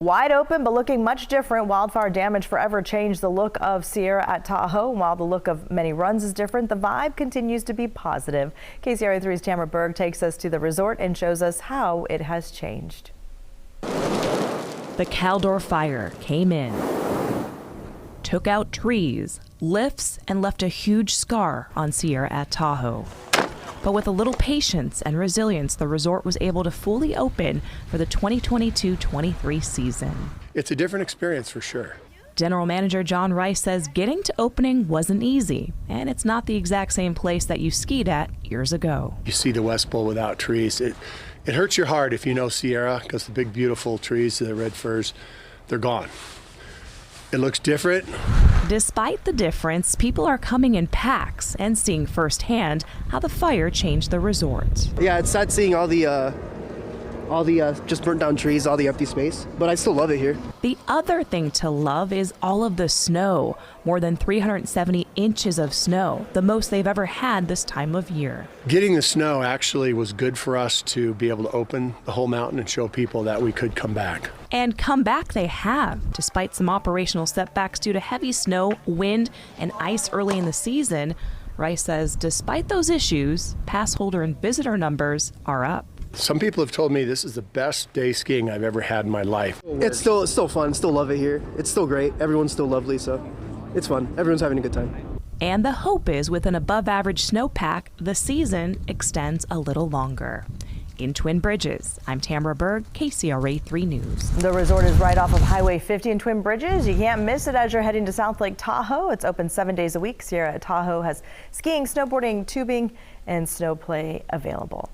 Wide open, but looking much different. Wildfire damage forever changed the look of Sierra at Tahoe. While the look of many runs is different, the vibe continues to be positive. KCRA 3's Tamara Berg takes us to the resort and shows us how it has changed. The Caldor fire came in, took out trees, lifts, and left a huge scar on Sierra at Tahoe. But with a little patience and resilience, the resort was able to fully open for the 2022-23 season. It's a different experience for sure. General Manager John Rice says getting to opening wasn't easy, and it's not the exact same place that you skied at years ago. You see the West Bowl without trees. It hurts your heart if you know Sierra, because the big beautiful trees, the red firs, they're gone. It looks different. Despite the difference, people are coming in packs and seeing firsthand how the fire changed the resort. Yeah, it's sad seeing all the just burnt down trees, all the empty space, but I still love it here. The other thing to love is all of the snow. More than 370 inches of snow, the most they've ever had this time of year. Getting the snow actually was good for us to be able to open the whole mountain and show people that we could come back. And come back they have, despite some operational setbacks due to heavy snow, wind, and ice early in the season. Rice says despite those issues, pass holder and visitor numbers are up. Some people have told me this is the best day skiing I've ever had in my life. It's still fun, still love it here. It's still great, everyone's still lovely, so it's fun. Everyone's having a good time. And the hope is with an above average snowpack, the season extends a little longer. In Twin Bridges, I'm Tamara Berg, KCRA 3 News. The resort is right off of Highway 50 in Twin Bridges. You can't miss it as you're heading to South Lake Tahoe. It's open 7 days a week. Sierra at Tahoe has skiing, snowboarding, tubing, and snow play available.